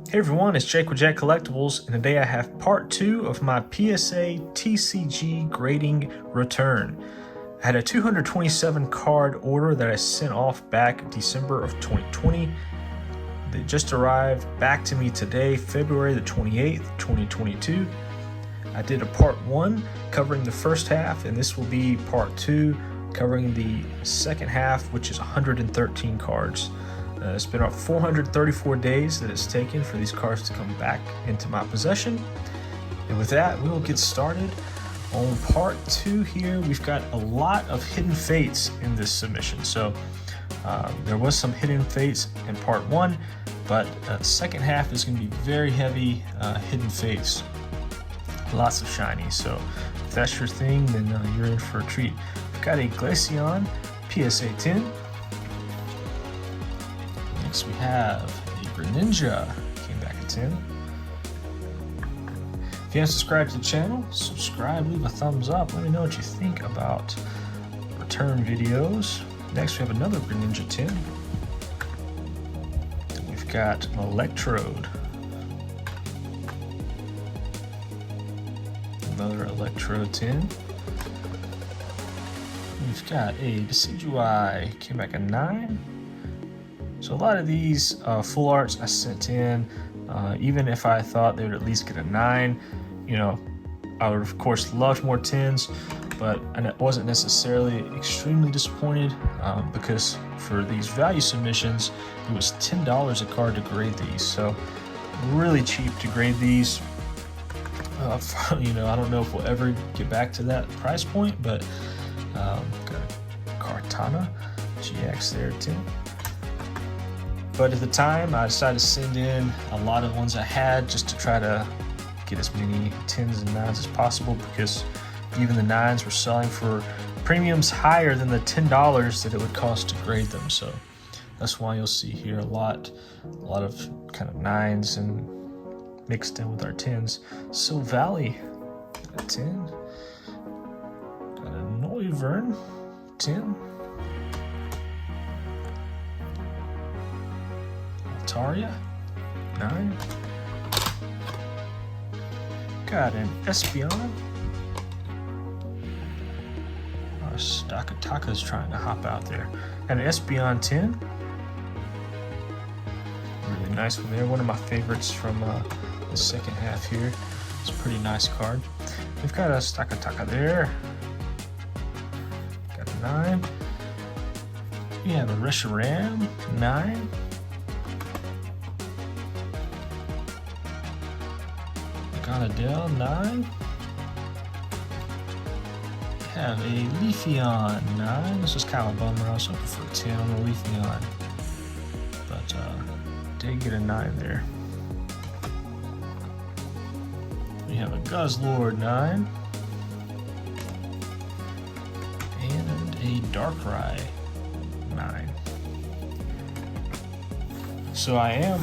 Hey everyone, it's Jake with Jack Collectibles, and today I have part 2 of my PSA TCG grading return. I had a 227 card order that I sent off back December of 2020. They just arrived back to me today, February the 28th, 2022. I did a part 1 covering the first half, and this will be part 2 covering the second half, which is 113 cards. It's been about 434 days that it's taken for these cards to come back into my possession. And with that, we will get started on part 2 here. We've got a lot of hidden fates in this submission. So there was some hidden fates in part 1, but the second half is going to be very heavy hidden fates. Lots of shinies. So if that's your thing, then you're in for a treat. We've got a Glaceon PSA 10. Next we have a Greninja, came back at 10. If you haven't subscribed to the channel, subscribe, leave a thumbs up, let me know what you think about return videos. Next we have another Greninja 10. Then we've got an Electrode. Another Electrode 10. We've got a Decidueye, came back at 9. So a lot of these full arts I sent in, even if I thought they would at least get a 9, you know, I would of course love more 10s, but I wasn't necessarily extremely disappointed because for these value submissions, it was $10 a card to grade these. So really cheap to grade these. You know, I don't know if we'll ever get back to that price point, but got a Charizard Gx there, 10. But at the time, I decided to send in a lot of ones I had just to try to get as many 10s and 9s as possible, because even the 9s were selling for premiums higher than the $10 that it would cost to grade them. So that's why you'll see here a lot of kind of 9s and mixed in with our 10s. So Valley, got a 10. Got a Noivern, 10. Altaria, 9. Got an Espeon. Stakataka's trying to hop out there. And an Espeon 10. Really nice one there. One of my favorites from the second half here. It's a pretty nice card. We've got a Stakataka there. Got a 9. We have a Reshiram, 9. Gonadel, 9. We have a Leafeon, 9. This is kind of a bummer. I was hoping for a 10 on the Leafeon, but did get a 9 there. We have a Guzzlord, 9. And a Darkrai, 9. So I am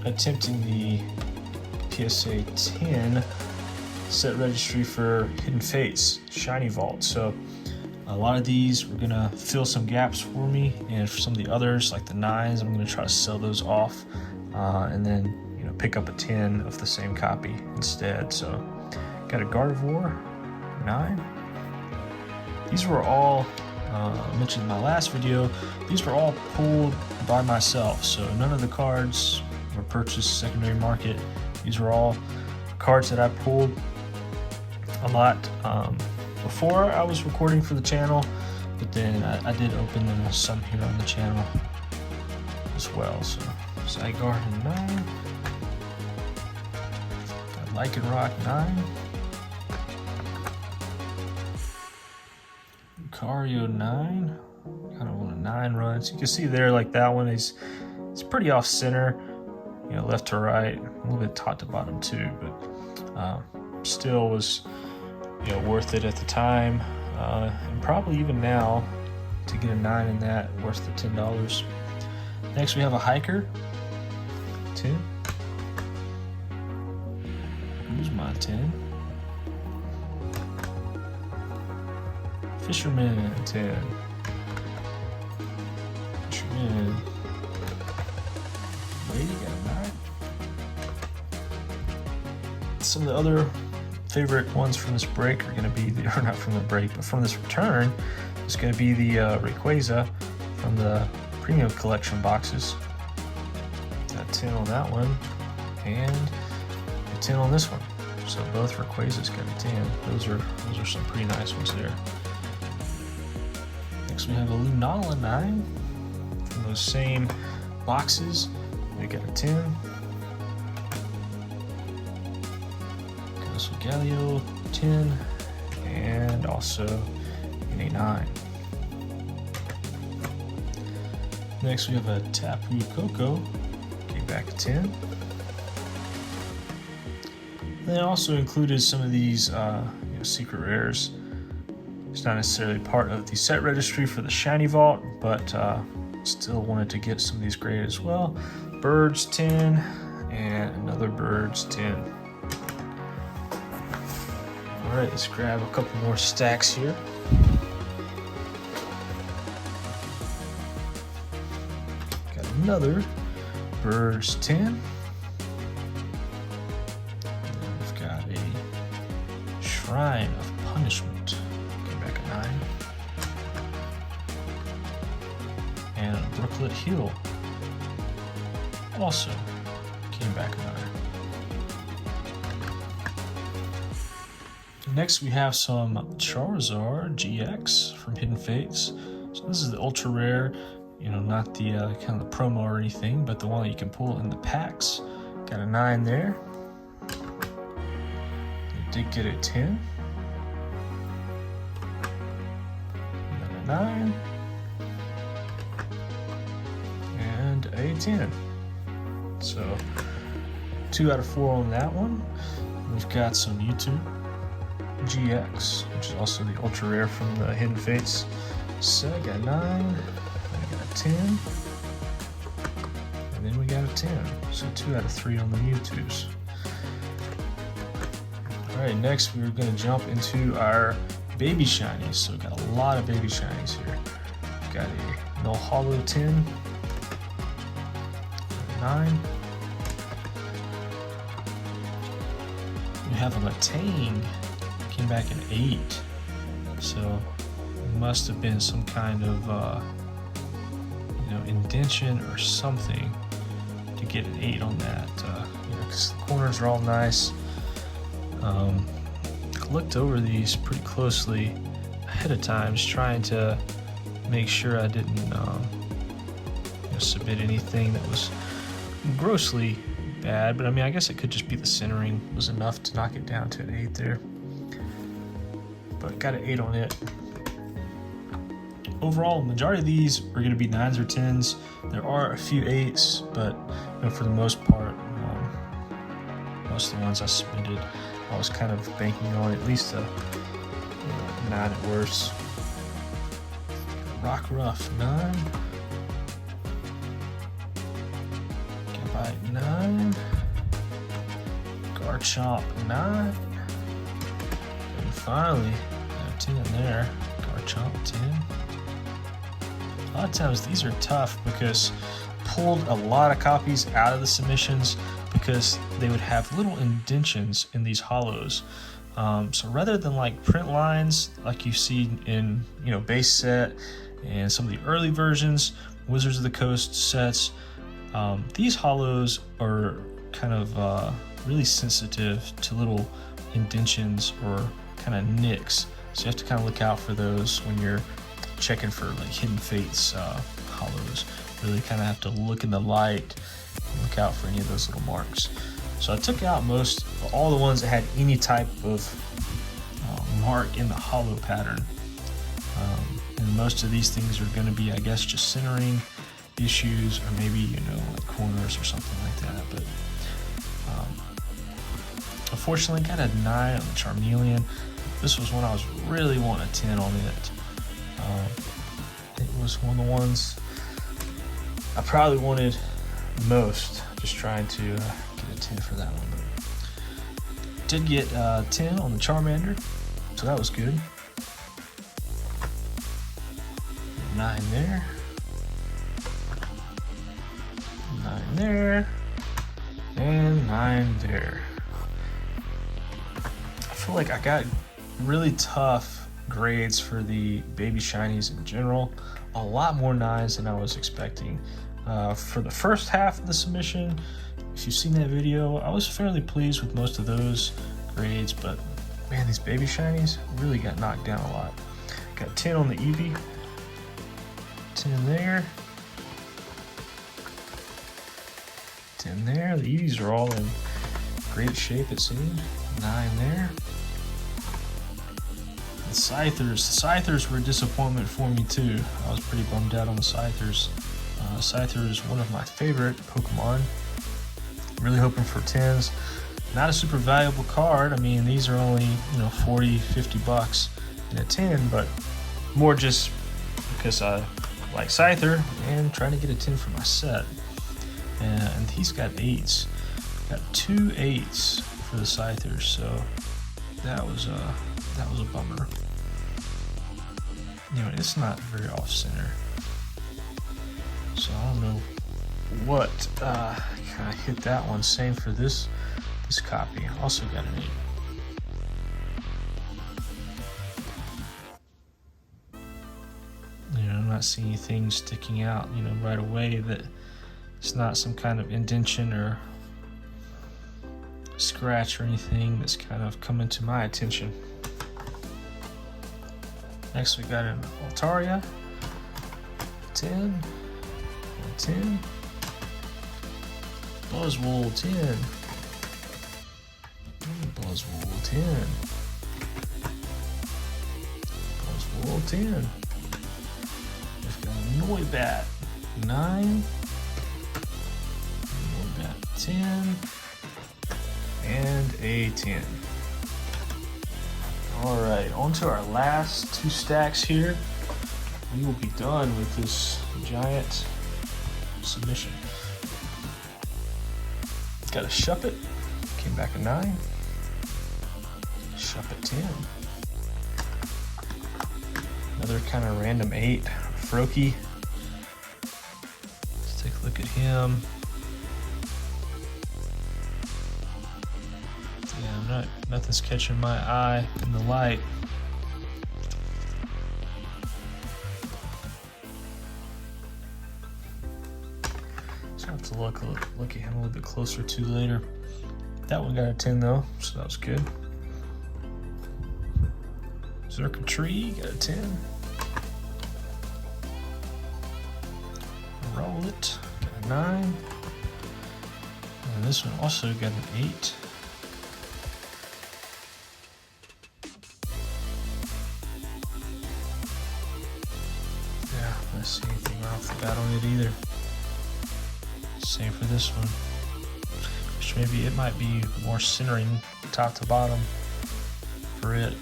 attempting the PSA 10 set registry for Hidden Fates, Shiny Vault. So a lot of these we're gonna fill some gaps for me, and for some of the others, like the 9s, I'm gonna try to sell those off, and then pick up a 10 of the same copy instead. So got a Gardevoir, 9. These were all mentioned in my last video. These were all pulled by myself, so none of the cards were purchased secondary market. These were all cards that I pulled a lot before I was recording for the channel, but then I did open some here on the channel as well. So Zygarde, 9. Got Lycanroc, 9. Lucario, 9. Kind of want a 9 run. So you can see there, like that one is pretty off center. You know, left to right, a little bit top to bottom too, but still was, you know, worth it at the time, and probably even now to get a 9 in that, worth the $10. Next we have a Hiker, 10. Who's my 10? Fisherman, 10. Fisherman. some of the other favorite ones from this break are going to be or not from the break, but from this return, it's going to be the Rayquaza from the premium collection boxes. Got 10 on that one, and a 10 on this one. So both Rayquazas got a 10. Those are some pretty nice ones there. Next we have a Lunala 9 from those same boxes. We got a 10. Galio 10, and also in a 9. Next we have a Tapu Koko, came back a 10. They also included some of these secret rares. It's not necessarily part of the set registry for the Shiny Vault, but still wanted to get some of these graded as well. Birds 10, and another Birds 10. Alright, let's grab a couple more stacks here. Got another Birds 10. We've got a Shrine of Punishment. Came back a 9. And a Brooklet Hill. Also came back a 9. Next we have some Charizard Gx from Hidden Fates. So this is the ultra rare, not the kind of the promo or anything, but the one that you can pull in the packs. Got a 9 there. You did get a 10. Another 9. And a 10. So 2 out of 4 on that one. We've got some YouTube GX, which is also the ultra rare from the Hidden Fates set. Got a 9, I got a 10, and then we got a 10. So 2 out of 3 on the Mewtwo's. Alright, next we're going to jump into our baby shinies. So we got a lot of baby shinies here. Got a No Hollow 10, a 9. We have a Matang. Came back an 8, so it must have been some kind of indention or something to get an 8 on that, because the corners are all nice. I looked over these pretty closely ahead of time, just trying to make sure I didn't submit anything that was grossly bad, but I guess it could just be the centering was enough to knock it down to an 8 there. But got an 8 on it. Overall, the majority of these are going to be 9s or 10s. There are a few 8s, but for the most part, most of the ones I submitted, I was kind of banking on at least a 9 at worst. Rock Ruff 9. Gabite 9. Garchomp 9. And finally, 10 in there. Garchomp 10. A lot of times these are tough because pulled a lot of copies out of the submissions because they would have little indentions in these hollows. So rather than like print lines like you see in base set and some of the early versions, Wizards of the Coast sets, these hollows are kind of really sensitive to little indentions or kind of nicks. So you have to kind of look out for those when you're checking for like Hidden Fates hollows. Really kind of have to look in the light and look out for any of those little marks. So I took out all the ones that had any type of mark in the hollow pattern. And most of these things are going to be, I guess, just centering issues or maybe, like corners or something like that. But unfortunately, got a 9 on the Charmeleon. This was one I was really wanting a 10 on it. It was one of the ones I probably wanted most, just trying to get a 10 for that one. But did get 10 on the Charmander, so that was good. 9 there. 9 there. And 9 there. feel like I got really tough grades for the baby shinies in general. A lot more 9s than I was expecting. For the first half of the submission, if you've seen that video, I was fairly pleased with most of those grades, but man, these baby shinies really got knocked down a lot. Got 10 on the Eevee, 10 there, 10 there. The Eevees are all in great shape, it seemed. 9 there. The Scythers were a disappointment for me too. I was pretty bummed out on the Scythers. Scyther is one of my favorite Pokemon. Really hoping for 10s. Not a super valuable card. I mean, these are only, 40, 50 bucks in a 10, but more just because I like Scyther and trying to get a 10 for my set. And he's got 8s. Got 2 8s for the Scythers, so that was a bummer. It's not very off center, so I don't know what kind of hit that one. Same for this copy. Also got an 8. I'm not seeing anything sticking out, right away that it's not some kind of indentation or scratch or anything that's kind of coming to my attention. Next we got an Altaria, 10, and 10, Buzzwole, 10, Buzzwole, 10, Buzzwole, 10. We've got a Noibat, 9, Noibat, 10, and a 10. Alright, on to our last 2 stacks here. We will be done with this giant submission. Got a Shuppet, came back a 9. Shuppet 10. Another kind of random 8, Froakie. Let's take a look at him. Yeah, nothing's catching my eye in the light. So I have to look at him a little bit closer to later. That one got a 10 though, so that was good. Zerkatree got a 10. Rowlet got a 9. And this one also got an 8. I don't see anything off the bat on it either. Same for this one. Which maybe it might be more centering top to bottom for it.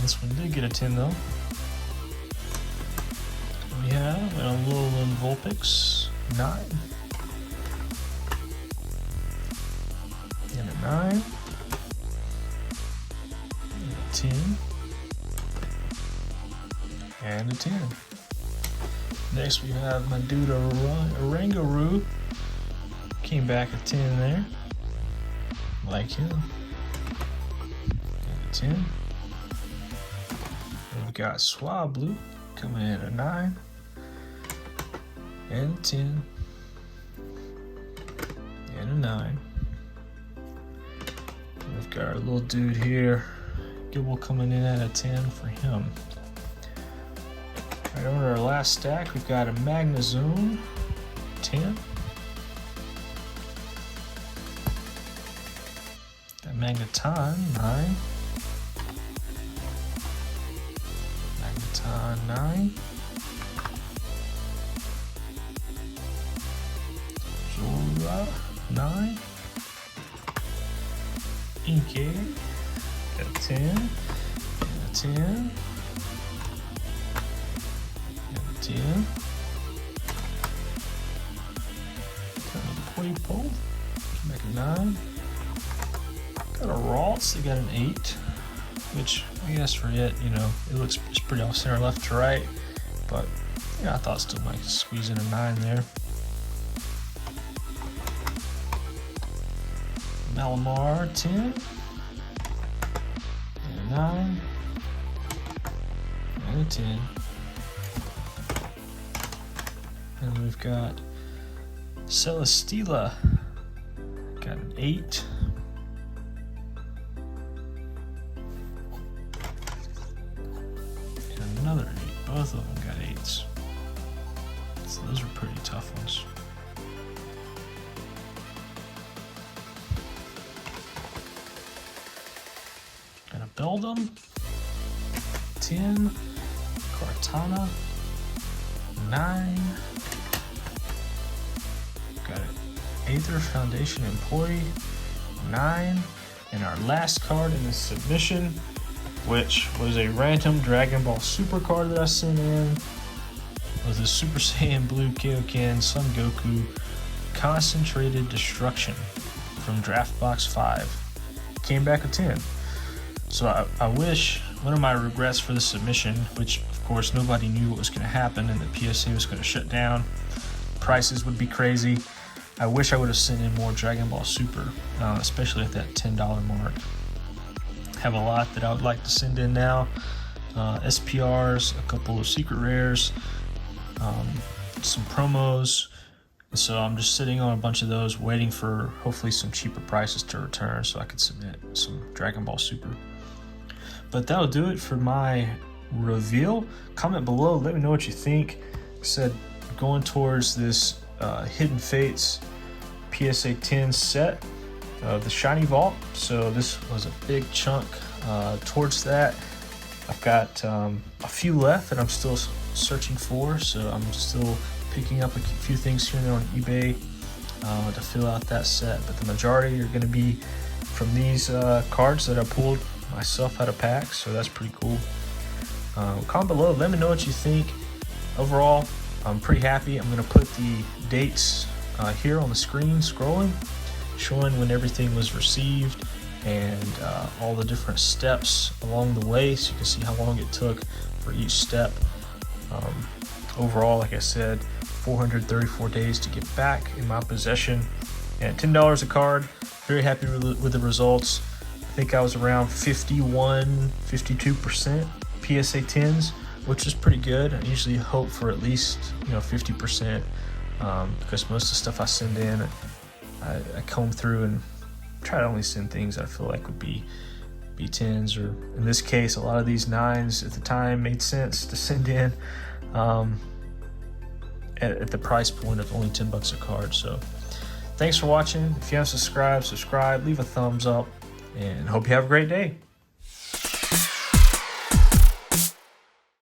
This one did get a 10 though. We have a Alolan Vulpix, 9. And a 9. 10 and a 10. Next we have my dude Oranguru. Came back a 10 there. Like him. And a 10. And we got Swablu coming in at a 9 and a 10 and a 9. And we've got our little dude here. Gibble coming in at a 10 for him. Alright, on our last stack, we've got a Magnezone, 10. Got Magneton, 9. Magneton, 9. Zora, 9. Inkay. Got a 10, and a 10, and a 10. Got a Poipole, make a 9. Got a Ralts, they got an 8, which I guess for it, it looks just pretty off center left to right, but I thought still might squeeze in a 9 there. Malamar 10, and a 9, and a 10. And we've got Celesteela, got an 8. And another 8, both of them got 8s. So those are pretty tough ones. Got a Beldum, 10, Kartana, 9, got an Aether Foundation Employee, 9, and our last card in this submission, which was a random Dragon Ball Super card that I sent in, was a Super Saiyan Blue Kaioken Son Goku Concentrated Destruction from Draft Box 5. Came back a 10. So I wish, one of my regrets for the submission, which of course nobody knew what was going to happen and the PSA was going to shut down, prices would be crazy. I wish I would have sent in more Dragon Ball Super, especially at that $10 mark. Have a lot that I would like to send in now. SPRs, a couple of secret rares, some promos. And so I'm just sitting on a bunch of those, waiting for hopefully some cheaper prices to return so I could submit some Dragon Ball Super. But that'll do it for my reveal. Comment below, let me know what you think. Like I said, going towards this Hidden Fates PSA 10 set of the Shiny Vault. So this was a big chunk towards that. I've got a few left that I'm still searching for, so I'm still picking up a few things here and there on eBay to fill out that set, but the majority are going to be from these cards that I pulled myself out of packs, so that's pretty cool. Comment below, let me know what you think. Overall, I'm pretty happy. I'm going to put the dates here on the screen scrolling, showing when everything was received and all the different steps along the way, so you can see how long it took for each step. Overall, like I said, 434 days to get back in my possession, and $10 a card. Very happy with the results. I think I was around 52% PSA 10s, which is pretty good. I usually hope for at least 50%, because most of the stuff I send in, I comb through and try to only send things that I feel like would be 10s, or in this case, a lot of these 9s at the time made sense to send in at the price point of only $10 a card. So thanks for watching. If you haven't subscribed, subscribe, leave a thumbs up, and hope you have a great day.